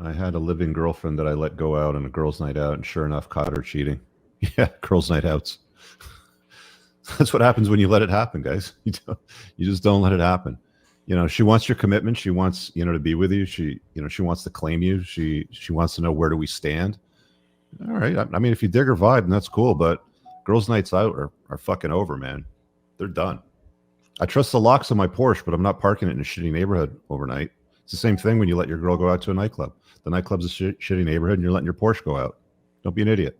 I had a living girlfriend that I let go out on a girls' night out, and sure enough, caught her cheating. Yeah, girls' night outs. That's what happens when you let it happen, guys. You just don't let it happen. She wants your commitment. She wants, to be with you. She wants to claim you. She wants to know, where do we stand? All right. I mean, if you dig her vibe, then that's cool. But girls' nights out are fucking over, man. They're done. I trust the locks on my Porsche, but I'm not parking it in a shitty neighborhood overnight. It's the same thing when you let your girl go out to a nightclub. The nightclub's a shitty neighborhood, and you're letting your Porsche go out. Don't be an idiot.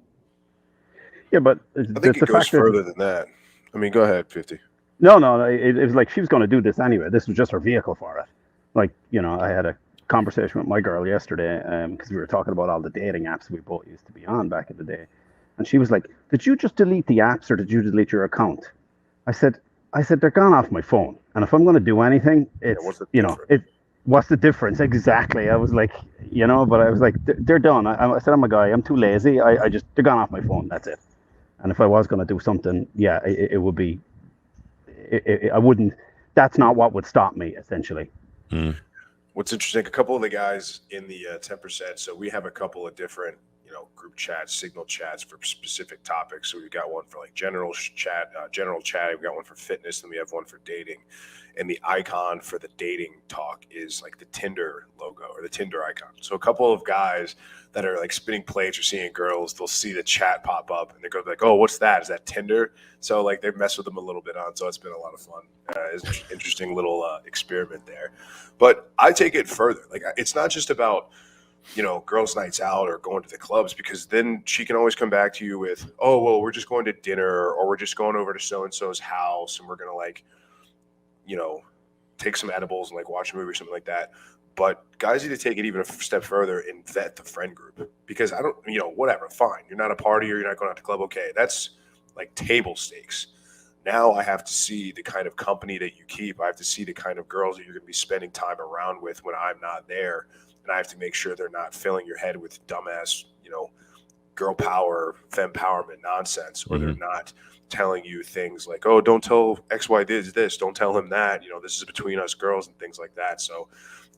Yeah, but I think it goes further than that. I mean, go ahead, 50. No. It was like she was going to do this anyway. This was just her vehicle for it. Like, I had a conversation with my girl yesterday because we were talking about all the dating apps we both used to be on back in the day. And she was like, did you just delete the apps or did you delete your account? I said, they're gone off my phone. And if I'm going to do anything, it's, what's the difference? Exactly. I was like, but I was like, they're done. I said, I'm a guy. I'm too lazy. They're gone off my phone. That's it. And if I was going to do something, yeah, it would be, I wouldn't, that's not what would stop me, essentially. What's interesting, a couple of the guys in the 10%, so we have a couple of different, group chats, signal chats for specific topics. So we've got one for like general chat. We've got one for fitness, and we have one for dating. And the icon for the dating talk is like the Tinder logo or the Tinder icon. So a couple of guys that are like spinning plates or seeing girls, they'll see the chat pop up and they go like, oh, what's that? Is that Tinder? So like they mess with them a little bit on. So it's been a lot of fun. It's an interesting little experiment there. But I take it further. Like it's not just about, girls' nights out or going to the clubs, because then she can always come back to you with, oh, well, we're just going to dinner or we're just going over to so-and-so's house and we're going to like, take some edibles and like watch a movie or something like that. But guys need to take it even a step further and vet the friend group, because I don't, whatever, fine. You're not a party or you're not going out to the club. Okay. That's like table stakes. Now I have to see the kind of company that you keep. I have to see the kind of girls that you're going to be spending time around with when I'm not there. And I have to make sure they're not filling your head with dumbass, girl power, fempowerment nonsense, or they're not telling you things like, oh, don't tell XY did this, don't tell him that, this is between us girls and things like that. So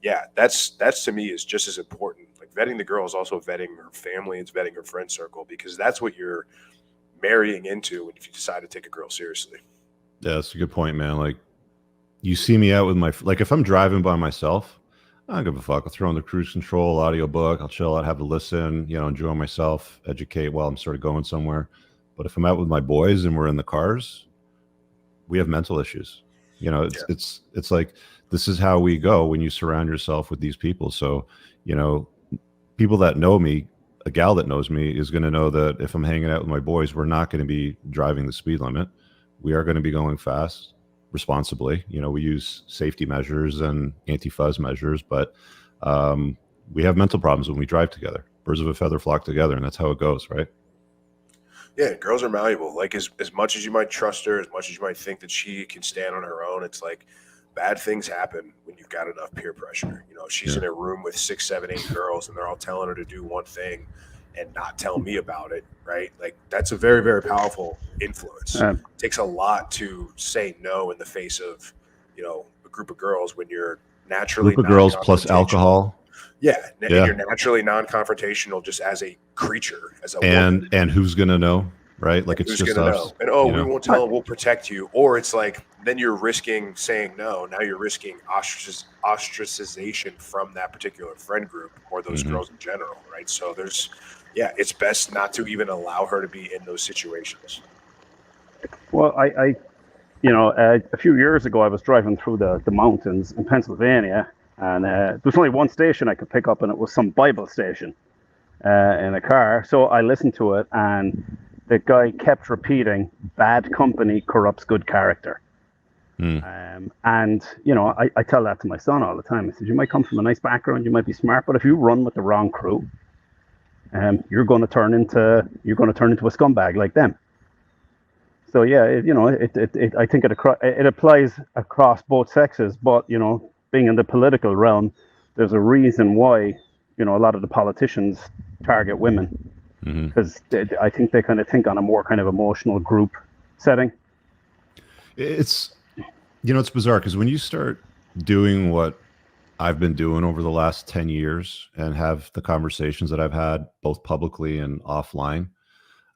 yeah, that's to me is just as important. Like vetting the girl is also vetting her family, it's vetting her friend circle, because that's what you're marrying into if you decide to take a girl seriously. Yeah, that's a good point, man. Like you see me out with like if I'm driving by myself, I don't give a fuck. I'll throw on the cruise control, audiobook. I'll chill out, have a listen, enjoy myself, educate while I'm sort of going somewhere. But if I'm out with my boys and we're in the cars, we have mental issues. It's like, this is how we go when you surround yourself with these people. So, people that know me, a gal that knows me is going to know that if I'm hanging out with my boys, we're not going to be driving the speed limit. We are going to be going fast. Responsibly. We use safety measures and anti-fuzz measures, but we have mental problems when we drive together. Birds of a feather flock together, and that's how it goes, right? Yeah, girls are malleable. Like as much as you might trust her, as much as you might think that she can stand on her own, it's like bad things happen when you've got enough peer pressure. She's in a room with 6, 7, 8 girls, and they're all telling her to do one thing and not tell me about it, right? Like that's a very, very powerful influence. It takes a lot to say no in the face of, a group of girls when you're naturally group of girls plus alcohol. Yeah, and you're naturally non-confrontational just as a creature, as a woman. And who's gonna know, right? Like it's just us. Know? And we won't tell them, we'll protect you. Or it's like then you're risking saying no. Now you're risking ostracization from that particular friend group or those girls in general, right? So it's best not to even allow her to be in those situations. Well, a few years ago, I was driving through the mountains in Pennsylvania, and there was only one station I could pick up, and it was some Bible station in a car. So I listened to it, and the guy kept repeating, "Bad company corrupts good character." And I tell that to my son all the time. I said, you might come from a nice background, you might be smart, but if you run with the wrong crew, you're going to turn into a scumbag like them. So yeah, I think it applies across both sexes. But being in the political realm, there's a reason why a lot of the politicians target women, because I think they kind of think on a more kind of emotional group setting. It's it's bizarre because when you start doing what I've been doing over the last 10 years and have the conversations that I've had both publicly and offline.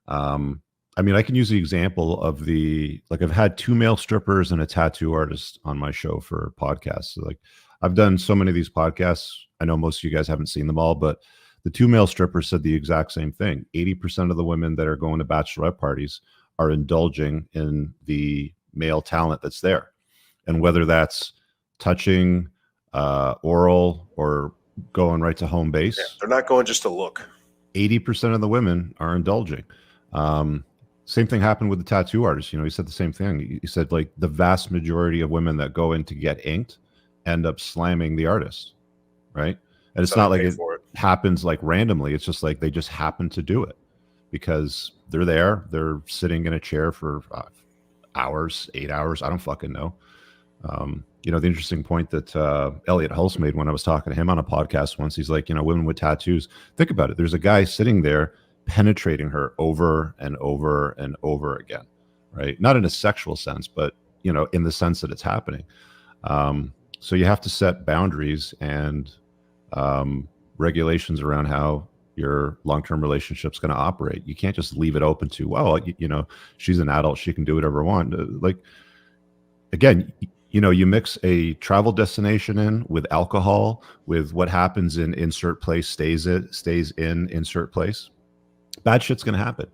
Um, I mean, I can use the example of like I've had 2 male strippers and a tattoo artist on my show for podcasts. So like I've done so many of these podcasts. I know most of you guys haven't seen them all, but the 2 male strippers said the exact same thing. 80% of the women that are going to bachelorette parties are indulging in the male talent that's there. And whether that's touching, oral, or going right to home base, they're not going just to look. 80% of the women are indulging. Same thing happened with the tattoo artist. You know, he said the same thing. He said like the vast majority of women that go in to get inked end up slamming the artist, right? And it's not like it happens like randomly. It's just like they just happen to do it because they're there. They're sitting in a chair for hours, 8 hours. I don't fucking know. You know, the interesting point that Elliot Hulse made when I was talking to him on a podcast once, he's like, you know, women with tattoos, think about it. There's a guy sitting there penetrating her over and over and over again, right? Not in a sexual sense, but, you know, in the sense that it's happening. So you have to set boundaries and regulations around how your long-term relationship's going to operate. You can't just leave it open to, well, you know, she's an adult, she can do whatever I want. Like, again, you know, you mix a travel destination in with alcohol, with what happens in insert place stays in insert place. Bad shit's going to happen.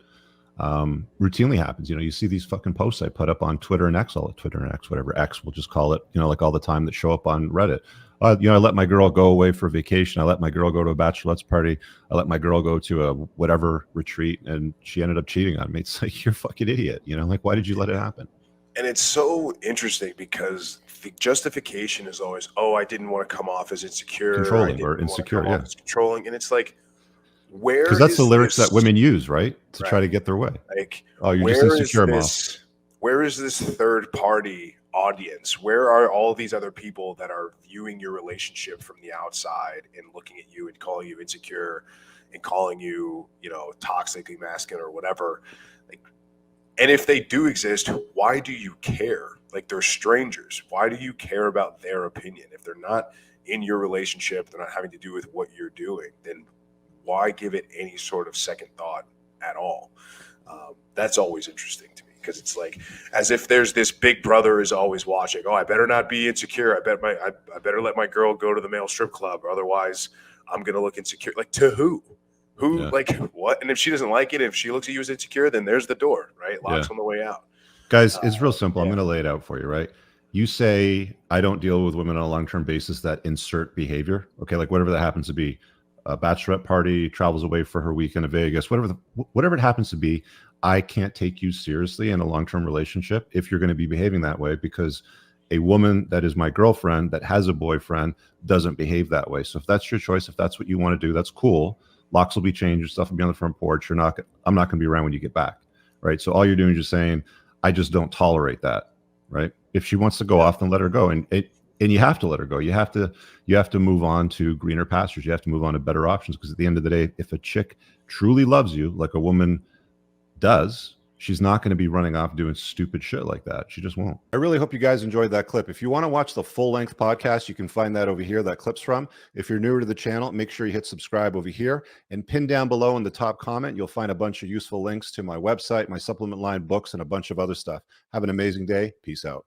Routinely happens. You know, you see these fucking posts I put up on Twitter and X, whatever X we'll just call it, you know, like all the time that show up on Reddit. You know, I let my girl go away for vacation. I let my girl go to a bachelorette's party. I let my girl go to a whatever retreat, and she ended up cheating on me. It's like, you're a fucking idiot. You know, like, why did you let it happen? And it's so interesting because the justification is always, oh, I didn't want to come off as insecure. Controlling or insecure, yeah. Controlling. And it's like, where because that's the lyrics that women use, right? To try to get their way. Like, oh, you're just insecure, mom. Where is this third party audience? Where are all these other people that are viewing your relationship from the outside and looking at you and calling you insecure and calling you, you know, toxically masculine or whatever? Like, and if they do exist, why do you care? Like, they're strangers. Why do you care about their opinion? If they're not in your relationship, they're not having to do with what you're doing, then why give it any sort of second thought at all? That's always interesting to me, because it's like as if there's this big brother is always watching. Oh, I better not be insecure. I better let my girl go to the male strip club, or otherwise I'm gonna look insecure. Like, to who? Who, like, what? And if she doesn't like it, if she looks at you as insecure, then there's the door, right? Locks on the way out. Guys, it's real simple. I'm going to lay it out for you, right? You say, I don't deal with women on a long-term basis that insert behavior. Okay, like whatever that happens to be. A bachelorette party, travels away for her weekend to Vegas, whatever it happens to be, I can't take you seriously in a long-term relationship if you're going to be behaving that way, because a woman that is my girlfriend that has a boyfriend doesn't behave that way. So if that's your choice, if that's what you want to do, that's cool. Locks will be changed, your stuff will be on the front porch. I'm not going to be around when you get back, right? So all you're doing is just saying, I just don't tolerate that, right? If she wants to go off, then let her go, and you have to let her go. You have to move on to greener pastures. You have to move on to better options, because at the end of the day, if a chick truly loves you like a woman does, she's not going to be running off doing stupid shit like that. She just won't. I really hope you guys enjoyed that clip. If you want to watch the full-length podcast, you can find that over here, that clip's from. If you're newer to the channel, make sure you hit subscribe over here, and pin down below in the top comment, you'll find a bunch of useful links to my website, my supplement line, books, and a bunch of other stuff. Have an amazing day. Peace out.